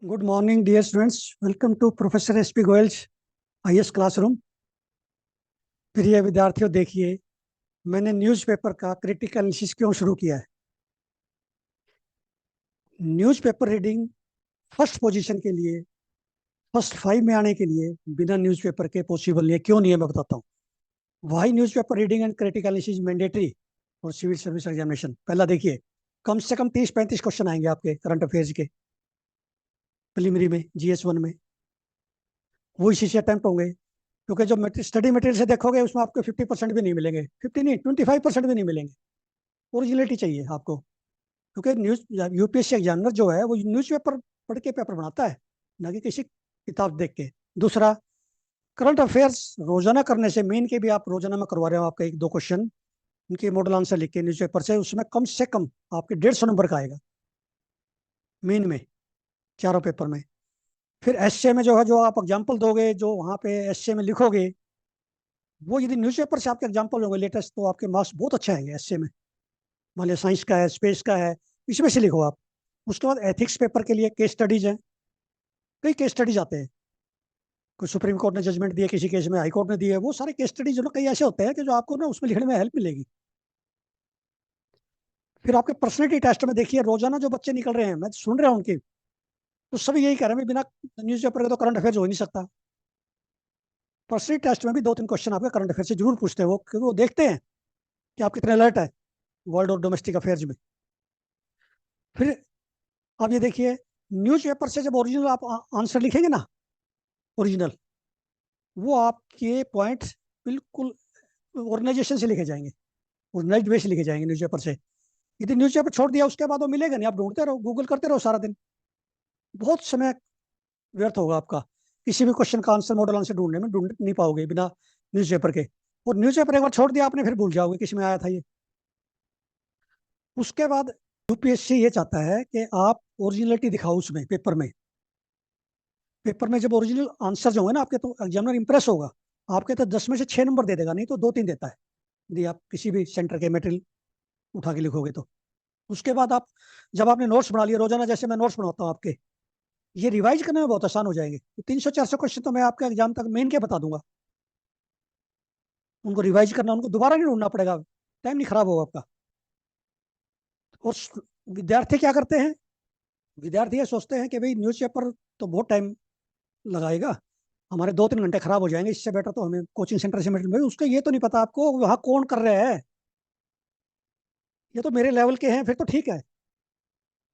Good morning dear students. Welcome to professor S P Goyal's IAS classroom. प्रिय विद्यार्थियों, देखिए मैंने न्यूज़पेपर का क्रिटिकल एनालिसिस क्यों शुरू किया है। न्यूज़पेपर रीडिंग फर्स्ट पोजीशन के लिए, फर्स्ट 5 में आने के लिए बिना न्यूज़पेपर के पॉसिबल नहीं है। क्यों नहीं है मैं बताता हूँ। Why newspaper reading and critical analysis mandatory और सिविल सर्विस एग्जामिनेशन। पहला देखिए, कम से कम 30-35 क्वेश्चन आएंगे आपके करंट अफेयर्स के प्रीलिमिनरी में, जीएस 1 में। वो इसी से अटेम्प्ट होंगे, क्योंकि जो स्टडी मटेरियल से देखोगे उसमें आपको 50% भी नहीं मिलेंगे, 50 नहीं 25% भी नहीं मिलेंगे। ओरिजिनलिटी चाहिए आपको, क्योंकि न्यूज यूपीएससी एग्जामिनर जो है वो न्यूज़पेपर पढ़ के पेपर बनाता है, ना कि किसी किताब देख के। दूसरा, करंट अफेयर्स रोजाना करने से, मेन के भी आप रोजाना में करवा रहे हो, आपका 1-2 क्वेश्चन उनके मॉडल आंसर लिख के न्यूज़पेपर से कम आपके 150 नंबर का आएगा मेन में, चारों पेपर में। फिर एसए में जो है, जो आप एग्जाम्पल दोगे, जो वहाँ पे एसए में लिखोगे, वो यदि न्यूज़पेपर से आपके एग्जाम्पल होंगे लेटेस्ट, तो आपके मार्क्स बहुत अच्छे आएंगे एसए में। मान लिया साइंस का है, स्पेस का है, इसमें से लिखो आप। उसके बाद एथिक्स पेपर के लिए केस स्टडीज हैं, कई केस स्टडीज आते हैं। कोई सुप्रीम कोर्ट ने जजमेंट दिया किसी केस में, हाई कोर्ट ने दिए, वो सारे केस स्टडीज जो ना कई ऐसे होते हैं कि जो आपको ना उसमें लिखने में हेल्प मिलेगी। फिर आपके पर्सनैलिटी टेस्ट में देखिए, रोजाना जो बच्चे निकल रहे हैं, मैं सुन रहा हूँ उनकी, तो सभी यही कह रहे हैं, बिना न्यूज़पेपर के तो करंट अफेयर्स हो ही नहीं सकता। पर्सनैलिटी टेस्ट में भी 2-3 क्वेश्चन आपके करंट अफेयर से जरूर पूछते हैं वो, क्योंकि वो देखते हैं कि आप कितने अलर्ट है वर्ल्ड और डोमेस्टिक अफेयर्स में। फिर आप ये देखिए, न्यूज़पेपर से जब ओरिजिनल आप आंसर लिखेंगे ना, ओरिजिनल, वो आपके पॉइंट्स बिल्कुल ऑर्गेनाइजेशन से लिखे जाएंगे, ऑर्गेनाइज्ड वे से लिखे जाएंगे न्यूज़पेपर से। यदि न्यूज़पेपर छोड़ दिया उसके बाद वो मिलेगा नहीं, आप ढूंढते रहो, गूगल करते रहो सारा दिन, बहुत समय व्यर्थ होगा आपका। किसी भी क्वेश्चन का आंसर, मॉडल आंसर ढूंढने में ढूंढ नहीं पाओगे बिना न्यूज़पेपर के। और न्यूज़पेपर एक बार छोड़ दिया आपने, फिर भूल जाओगे किस में आया था ये। उसके बाद यूपीएससी ये चाहता है कि आप ओरिजिनलिटी दिखाओ उसमें, पेपर में। पेपर में जब ओरिजिनल आंसर जो होंगे ना आपके, तो एग्जामिनर इंप्रेस होगा। आपके तो 10 में से 6 नंबर दे देगा, नहीं तो 2-3 देता है, यदि आप किसी भी सेंटर के मटेरियल उठा के लिखोगे तो। उसके बाद आप, जब आपने नोट्स बना लिए रोजाना, जैसे मैं नोट्स बनाता हूँ आपके, ये रिवाइज करने में बहुत आसान हो जाएंगे। 300-400 क्वेश्चन तो मैं आपके एग्जाम तक मेन के बता दूंगा। उनको रिवाइज करना, उनको दोबारा नहीं ढूंढना पड़ेगा, टाइम नहीं खराब होगा आपका। और विद्यार्थी क्या करते हैं, विद्यार्थी ये सोचते हैं कि भाई न्यूज़पेपर तो बहुत टाइम लगाएगा, हमारे 2-3 घंटे खराब हो जाएंगे, इससे बेटर तो हमें कोचिंग सेंटर से मिल। भाई उसका ये तो नहीं पता आपको वहाँ कौन कर रहा है। ये तो मेरे लेवल के हैं, फिर तो ठीक है,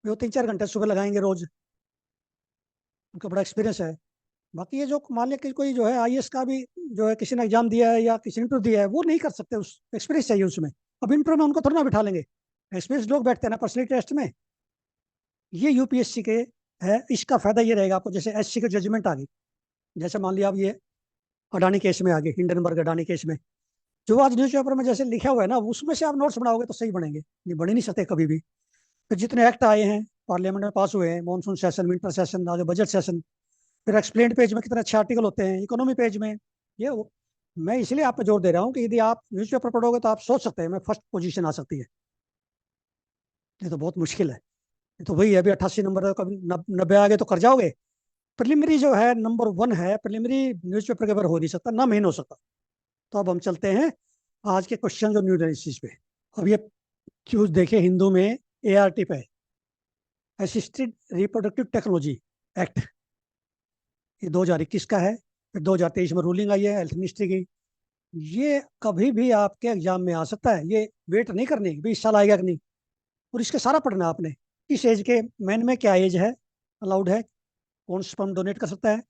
वो 3-4 घंटे सुबह लगाएंगे रोज, उनका बड़ा एक्सपीरियंस है। बाकी ये जो मान लिया कि कोई जो है आईएएस का भी जो है, किसी ने एग्जाम दिया है या किसी ने इंटरव्यू दिया है, वो नहीं कर सकते, उस एक्सपीरियंस चाहिए उसमें। अब इंटरव्यू में उनको थोड़ा ना बिठा लेंगे, एक्सपीरियंस लोग बैठते हैं ना पर्सनैलिटी टेस्ट में। ये यूपीएससी के है, इसका फायदा ये रहेगा आपको, जैसे एससी के जजमेंट आ गई, जैसे मान लिया अब ये अडानी केस में आ गई, हिंडनबर्ग अडानी केस में, जो आज न्यूज़पेपर में जैसे लिखा हुआ है ना, उसमें से आप नोट्स बनाओगे तो सही बनेंगे, नहीं बन ही नहीं सकते कभी भी। फिर जितने एक्ट आए हैं पार्लियामेंट में पास हुए हैं, मानसून सेशन, विंटर सेशन, आगे बजट सेशन, फिर एक्सप्लेन पेज में कितने अच्छे आर्टिकल होते हैं, इकोनॉमी पेज में, ये मैं इसलिए आप पे जोर दे रहा हूँ कि यदि आप न्यूज़पेपर पढ़ोगे तो आप सोच सकते हैं मैं फर्स्ट पोजीशन आ सकती है। ये तो बहुत मुश्किल है। ये तो वही है, अभी 88 नंबर है, कभी 90 आ गए तो कर जाओगे। प्रिलिमिनरी जो है नंबर 1 है, प्रिलिमिनरी न्यूज़पेपर के ऊपर हो नहीं सकता, ना मेन हो सकता। तो अब हम चलते हैं आज के क्वेश्चन और न्यूज एनालिसिस पे। अब ये चूज देखे, हिंदू में एआरटी पे, असिस्टेड रिप्रोडक्टिव टेक्नोलॉजी एक्ट, ये 2021 का है। फिर 2023 में रूलिंग आई है हेल्थ मिनिस्ट्री की। ये कभी भी आपके एग्जाम में आ सकता है, ये वेट नहीं करनी 20 साल आएगा कि नहीं। और इसके सारा पढ़ना आपने, किस एज के मैन में क्या एज है अलाउड है, कौन स्पर्म डोनेट कर सकता है,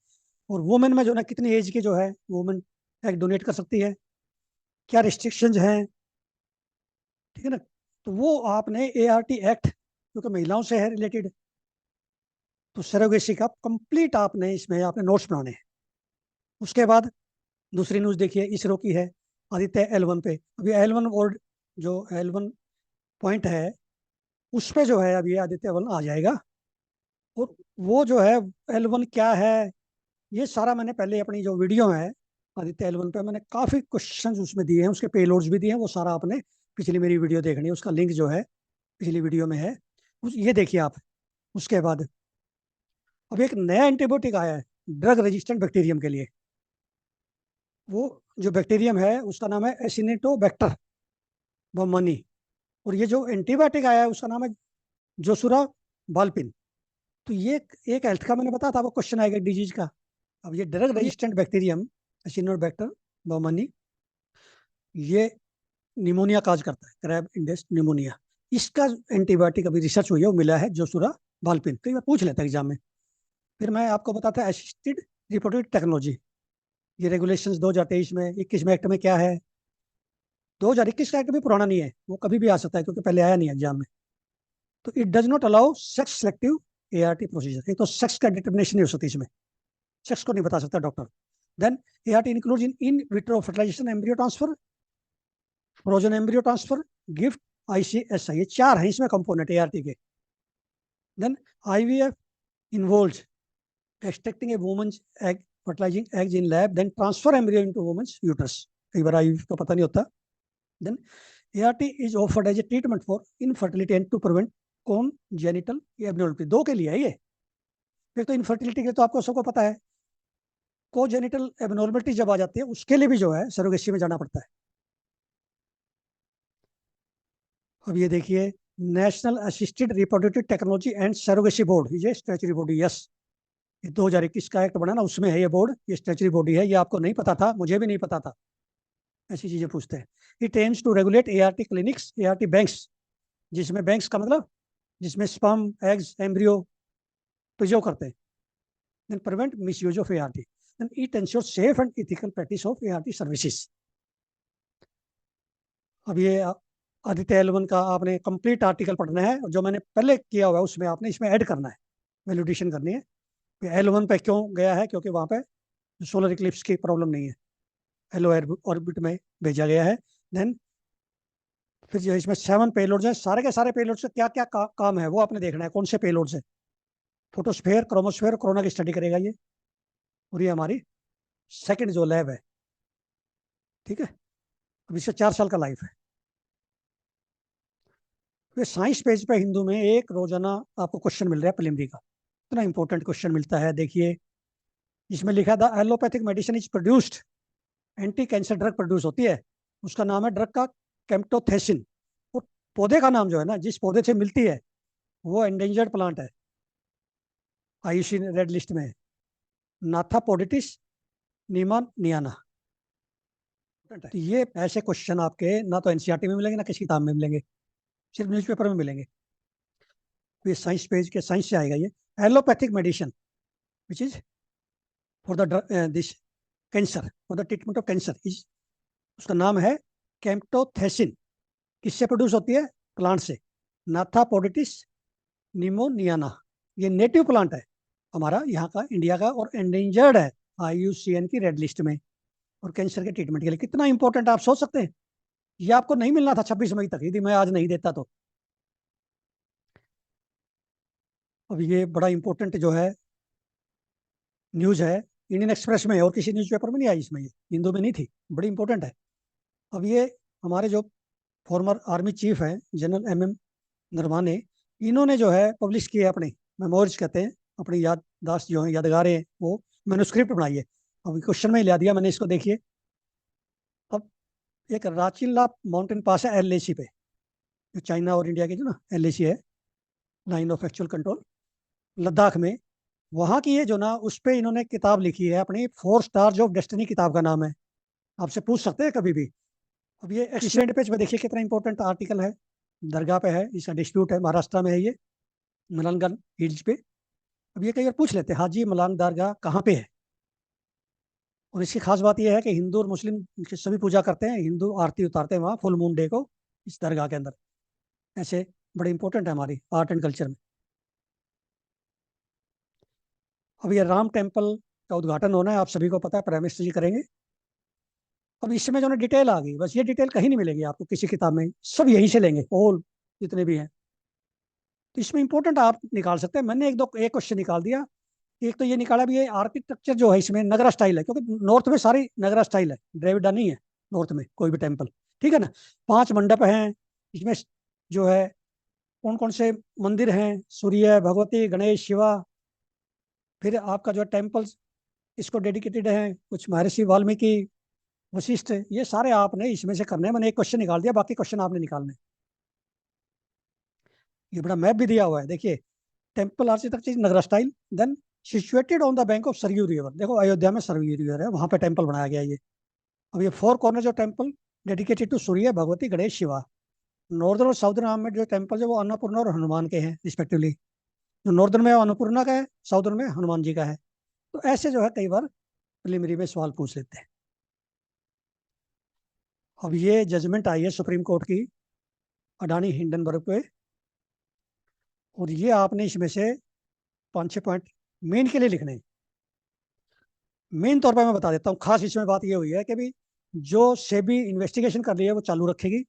और वुमेन में जो ना कितनी एज की जो है वुमेन एग डोनेट कर सकती है, क्या रिस्ट्रिक्शंस हैं, ठीक है ना। तो वो आपने एआरटी एक्ट, क्योंकि महिलाओं से है रिलेटेड, तो सरोगेसी का कंप्लीट आपने इसमें आपने नोट्स बनाने हैं। उसके बाद दूसरी न्यूज़ देखिए, इसरो की है, आदित्य L1 पे। अभी L1 और जो L1 पॉइंट है, उस पे जो है अभी आदित्य 1 आ जाएगा। और वो जो है L1 क्या है, ये सारा मैंने पहले अपनी जो वीडियो है आदित्य L1 पे, मैंने काफ़ी क्वेश्चंस उसमें दिए हैं, उसके पेलोड्स भी दिए हैं, वो सारा आपने पिछली मेरी वीडियो देखनी है, उसका लिंक जो है पिछली वीडियो में है। ये देखिए आप। उसके बाद अब एक नया एंटीबायोटिक आया है ड्रग रेजिस्टेंट बैक्टीरियम के लिए। वो जो बैक्टीरियम है उसका नाम है एसिनेटोबैक्टर बाउमानी। और ये जो एंटीबायोटिक आया है उसका नाम है जोसुरा बाल्पिन। तो ये एक हेल्थ का मैंने बताया था, आपको क्वेश्चन आएगा डिजीज का। अब ये ड्रग रेजिस्टेंट बैक्टीरियम एसिनोबैक्टर बाउमानी, ये निमोनिया काज करता है, क्रैब इंडेक्स निमोनिया। इसका एंटीबायोटिक अभी रिसर्च हुई है, वो मिला है जोसुरा बाल्पिन। कई बार पूछ लेता है एग्जाम में। फिर मैं आपको बताता है असिस्टेड रिप्रोडक्टिव टेक्नोलॉजी। ये रेगुलेशंस 2023 में 21 में एक्ट में क्या है। 2021 का एक्ट भी पुराना नहीं है, वो कभी भी आ सकता है क्योंकि पहले आया नहीं एग्जाम में। तो it does not allow sex selective ART procedure. एक तो सेक्स का डिटर्मिनेशन नहीं हो सकती इसमें, सेक्स को नहीं बता सकता doctor. Then ART includes in vitro fertilisation, embryo transfer, frozen embryo transfer, GIFT, ICSI. ये चार हैं इसमें कंपोनेंट एआरटी के। Then IVF involves extracting a woman's egg, fertilizing eggs in lab, then transfer embryo into woman's uterus. कई बार IVF का पता नहीं होता। Then ART is offered as a treatment for infertility and to prevent congenital abnormality। दो के लिए है ये। एक तो इनफर्टिलिटी के तो आपको सबको पता है, कोजेनिटल एबनॉर्मलिटी जब आ जाती है उसके लिए भी जो है सरोगेसी में जाना पड़ता है। अब ये देखिए, national assisted reproductive technology and surrogacy board, ये स्टैच्यूटरी बॉडी। यस, ये 2021 का एक्ट बना ना, उसमें है ये बोर्ड, ये स्टैच्यूटरी बॉडी है। ये आपको नहीं पता था, मुझे भी नहीं पता था। ऐसी चीजें पूछते हैं। It aims to regulate ART clinics, ART banks, जिसमें बैंक्स का मतलब जिसमें स्पर्म, एग्स, एम्ब्रियो प्रिजर्व करते हैं। Then prevent misuse of ART. Then it ensure safe and ethical practice of ART services. अब ये आदित्य एल1 का आपने कंप्लीट आर्टिकल पढ़ना है, और जो मैंने पहले किया हुआ है उसमें आपने इसमें ऐड करना है, वैलिडेशन करनी है। L1 पे क्यों गया है, क्योंकि वहां पे सोलर इक्लिप्स की प्रॉब्लम नहीं है, हेलो ऑर्बिट में भेजा गया है। देन फिर जो इसमें 7 पेलोड्स हैं, सारे के सारे पेलोड्स का क्या क्या काम है वो आपने देखना है, कौन से पेलोड्स है। फोटोस्फेयर, क्रोमोस्फेयर, कोरोना की स्टडी करेगा ये। और ये हमारी सेकंड जो लैब है, ठीक है। अब इसका 4 साल का लाइफ है। फिर साइंस पेज पे हिंदू में एक रोजाना आपको क्वेश्चन मिल रहा है प्रिलिमरी का। इतना इंपॉर्टेंट क्वेश्चन मिलता है, देखिए इसमें लिखा था allopathic medicine is produced, anti cancer drug produce होती है, उसका नाम है ड्रग का कैम्प्टोथेसिन। वो पौधे का नाम जो है ना, जिस पौधे से मिलती है वो एंडेंजर्ड प्लांट है, आईयूसीएन रेड लिस्ट में है, नाथापोडिटिस नियाना। तो ये ऐसे क्वेश्चन आपके ना तो एनसीईआरटी में मिलेंगे ना किसी किताब में मिलेंगे, सिर्फ न्यूज़पेपर में मिलेंगे। तो ये साइंस पेज के साइंस से आएगा। ये allopathic medicine which is for the this cancer, for the treatment of cancer is, उसका नाम है कैम्प्टोथेसिन। किससे प्रोड्यूस होती है, प्लांट से, नाथापोडिटिस निमोनियाना। ये नेटिव प्लांट है हमारा यहाँ का, इंडिया का, और एंडेंजर्ड है आईयूसीएन की रेड लिस्ट में, और कैंसर के ट्रीटमेंट के लिए कितना इंपॉर्टेंट आप सोच सकते हैं। ये आपको नहीं मिलना था 26 मई तक, यदि मैं आज नहीं देता तो। अब ये बड़ा इंपॉर्टेंट जो है न्यूज है, इंडियन एक्सप्रेस में है और किसी न्यूज़पेपर में नहीं आई, इसमें ये हिंदू में नहीं थी, बड़ी इंपॉर्टेंट है। अब ये हमारे जो फॉर्मर आर्मी चीफ है जनरल एम नरवाने, इन्होंने जो है पब्लिश किए अपने मेमोरीज कहते हैं, अपनी याददाश्त जो है, यादगारें, वो मैन्युस्क्रिप्ट बनाई है। अब क्वेश्चन में ही लिया दिया मैंने इसको, देखिए। अब एक राचिला माउंटेन पास है एलएसी पे, जो चाइना और इंडिया की जो ना एलएसी है, line of actual control, Ladakh में। वहाँ की ये जो ना, उस पर इन्होंने किताब लिखी है अपनी, 4 स्टार्स ऑफ डेस्टिनी किताब का नाम है। आपसे पूछ सकते हैं कभी भी। अब ये एक्सीडेंट पेज पे देखिए कितना इंपॉर्टेंट आर्टिकल है, दरगाह पे है, इसका डिस्प्यूट है, महाराष्ट्र में है ये, मलंगन हिल्स पे। अब ये कई बार पूछ लेते हैं हाजी मलांग दरगाह कहाँ पे है। और इसकी खास बात यह है कि हिंदू और मुस्लिम सभी पूजा करते हैं, हिंदू आरती उतारते हैं वहाँ फुल मून डे को, इस दरगाह के अंदर। ऐसे बड़े इंपॉर्टेंट है हमारी आर्ट एंड कल्चर में। अब ये राम टेम्पल का उद्घाटन होना है, आप सभी को पता है, प्राइम मिनिस्टर जी करेंगे। अब इसमें जो ना डिटेल आ गई, बस ये डिटेल कहीं नहीं मिलेगी आपको किसी किताब में, सब यहीं से लेंगे, ऑल जितने भी हैं। तो इसमें इंपॉर्टेंट आप निकाल सकते हैं। मैंने एक क्वेश्चन निकाल दिया। एक तो ये निकाला भी, ये आर्किटेक्चर जो है इसमें नगरा स्टाइल है, क्योंकि नॉर्थ में सारी नगरा स्टाइल है, द्रविड़ा नहीं है नॉर्थ में कोई भी टेम्पल, ठीक है ना। 5 मंडप हैं इसमें, जो है कौन कौन से मंदिर हैं, सूर्य, भगवती, गणेश, शिवा, फिर आपका जो टेम्पल्स इसको डेडिकेटेड है, कुछ महर्षि वाल्मीकि, वशिष्ठ, ये सारे आपने इसमें से करने हैं। मैंने एक क्वेश्चन निकाल दिया, बाकी क्वेश्चन आपने निकालने हैं। ये बड़ा मैप भी दिया हुआ है, देखिए। Temple architecture Nagara style, then situated on the bank of Saryu river. देखो अयोध्या में सरयू रिवर है, वहां पे टेम्पल बनाया गया ये। अब ये फोर कॉर्नर जो temple dedicated to Surya, Bhagwati, Ganesh, Shiva. Northern और साउदर्न आर्म में जो टेम्पल है वो अन्नपूर्णा और हनुमान के हैं रिस्पेक्टिवली। जो नॉर्दर्न में अन्नपूर्णा का है, साउदर्न में हनुमान जी का है। तो ऐसे जो है कई बार प्रिलिमिनरी में सवाल पूछ लेते हैं। अब ये जजमेंट आई है सुप्रीम कोर्ट की अडानी हिंडनबर्ग पे, और ये आपने इसमें से 5-6 पॉइंट मेन के लिए लिखने हैं। मेन तौर पर मैं बता देता हूँ, खास इसमें बात ये हुई है कि भी जो सेबी इन्वेस्टिगेशन कर रही है वो चालू रखेगी,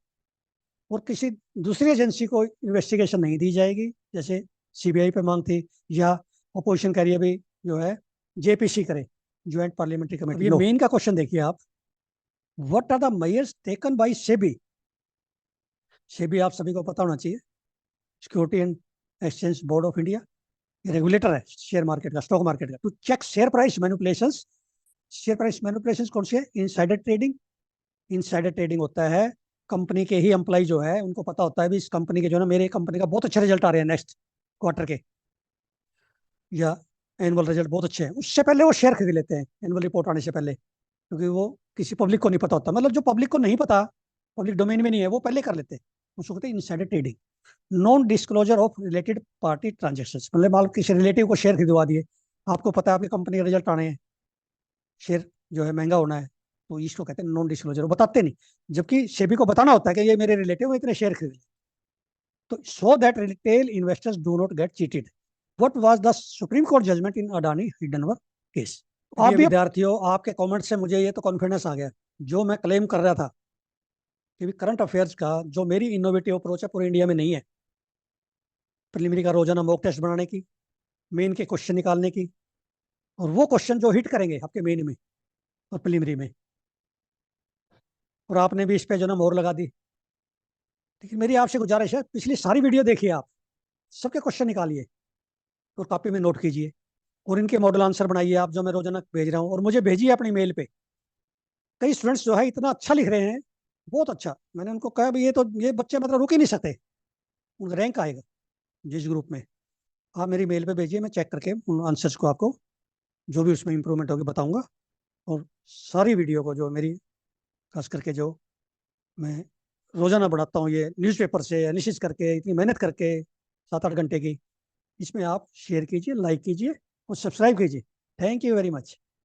और किसी दूसरी एजेंसी को इन्वेस्टिगेशन नहीं दी जाएगी, जैसे सीबीआई पे मांग थी, या अपोजिशन कह रही है भी जो है जेपीसी करे, ज्वाइंट पार्लियामेंट्री कमेटी। ये मेन का क्वेश्चन देखिए आप, what are the measures taken by SEBI. SEBI आप सभी को पता होना चाहिए, security and exchange board of India, regulator है शेयर मार्केट का, स्टॉक मार्केट का, to check share price manipulations. Share price manipulations कौन सी है? Insider trading. इनसाइडर ट्रेडिंग होता है कंपनी के ही एम्प्लॉय जो है उनको पता होता है भी इस कंपनी के जो है ना, मेरे कंपनी का बहुत अच्छे रिजल्ट आ रहे हैं नेक्स्ट क्वार्टर के, या एनुअल रिजल्ट बहुत अच्छे हैं, उससे पहले वो शेयर खरीद लेते हैं एनुअल रिपोर्ट आने से पहले, क्योंकि वो किसी पब्लिक को नहीं पता होता। मतलब जो पब्लिक को नहीं पता, पब्लिक डोमेन में नहीं है, वो पहले कर लेते हैं। उसको कहते हैं insider trading. Non disclosure of related party transaction, मतलब मान लो किसी रिलेटिव को शेयर खरीदवा दिए, आपको पता है आपकी कंपनी के रिजल्ट आने हैं, शेयर जो है महंगा होना है, तो इसको कहते हैं नॉन डिस्क्लोजर, बताते नहीं। जबकि सेबी को बताना होता है कि ये मेरे रिलेटिव में इतने शेयर खरीदे, तो so that retail investors do not get cheated. What was the supreme court judgment in Adani Hindenburg case. आप भी विद्यार्थियों, आपके कमेंट से मुझे ये तो कॉन्फिडेंस आ गया, जो मैं क्लेम कर रहा था कि करंट अफेयर्स का जो मेरी इनोवेटिव अप्रोच है पूरे इंडिया में नहीं है, प्रिलिमिनरी का रोजाना मॉक टेस्ट बनाने की, मेन के क्वेश्चन निकालने की, और वो क्वेश्चन जो हिट करेंगे आपके मेन में और प्रिलिमिनरी में, और आपने भी इस पे जो ना मोहर लगा दी। लेकिन मेरी आपसे गुजारिश है, पिछली सारी वीडियो देखिए आप, सबके क्वेश्चन निकालिए और कॉपी में नोट कीजिए, और इनके मॉडल आंसर बनाइए आप, जो मैं रोजाना भेज रहा हूँ, और मुझे भेजिए अपनी मेल पे। कई स्टूडेंट्स जो है इतना अच्छा लिख रहे हैं, बहुत अच्छा। मैंने उनको कहा भी ये तो ये बच्चे मतलब रुक ही नहीं सकते, उनका रैंक आएगा जिस ग्रुप में। आप मेरी मेल पे भेजिए, मैं चेक करके उन आंसर्स को आपको जो भी उसमें इंप्रूवमेंट होगी बताऊंगा। और सारी वीडियो को जो मेरी खास करके जो मैं रोजाना बढ़ाता हूँ ये न्यूज़पेपर से एनालिसिस करके, इतनी मेहनत करके 7-8 घंटे की, इसमें आप शेयर कीजिए, लाइक कीजिए और सब्सक्राइब कीजिए। Thank you very much.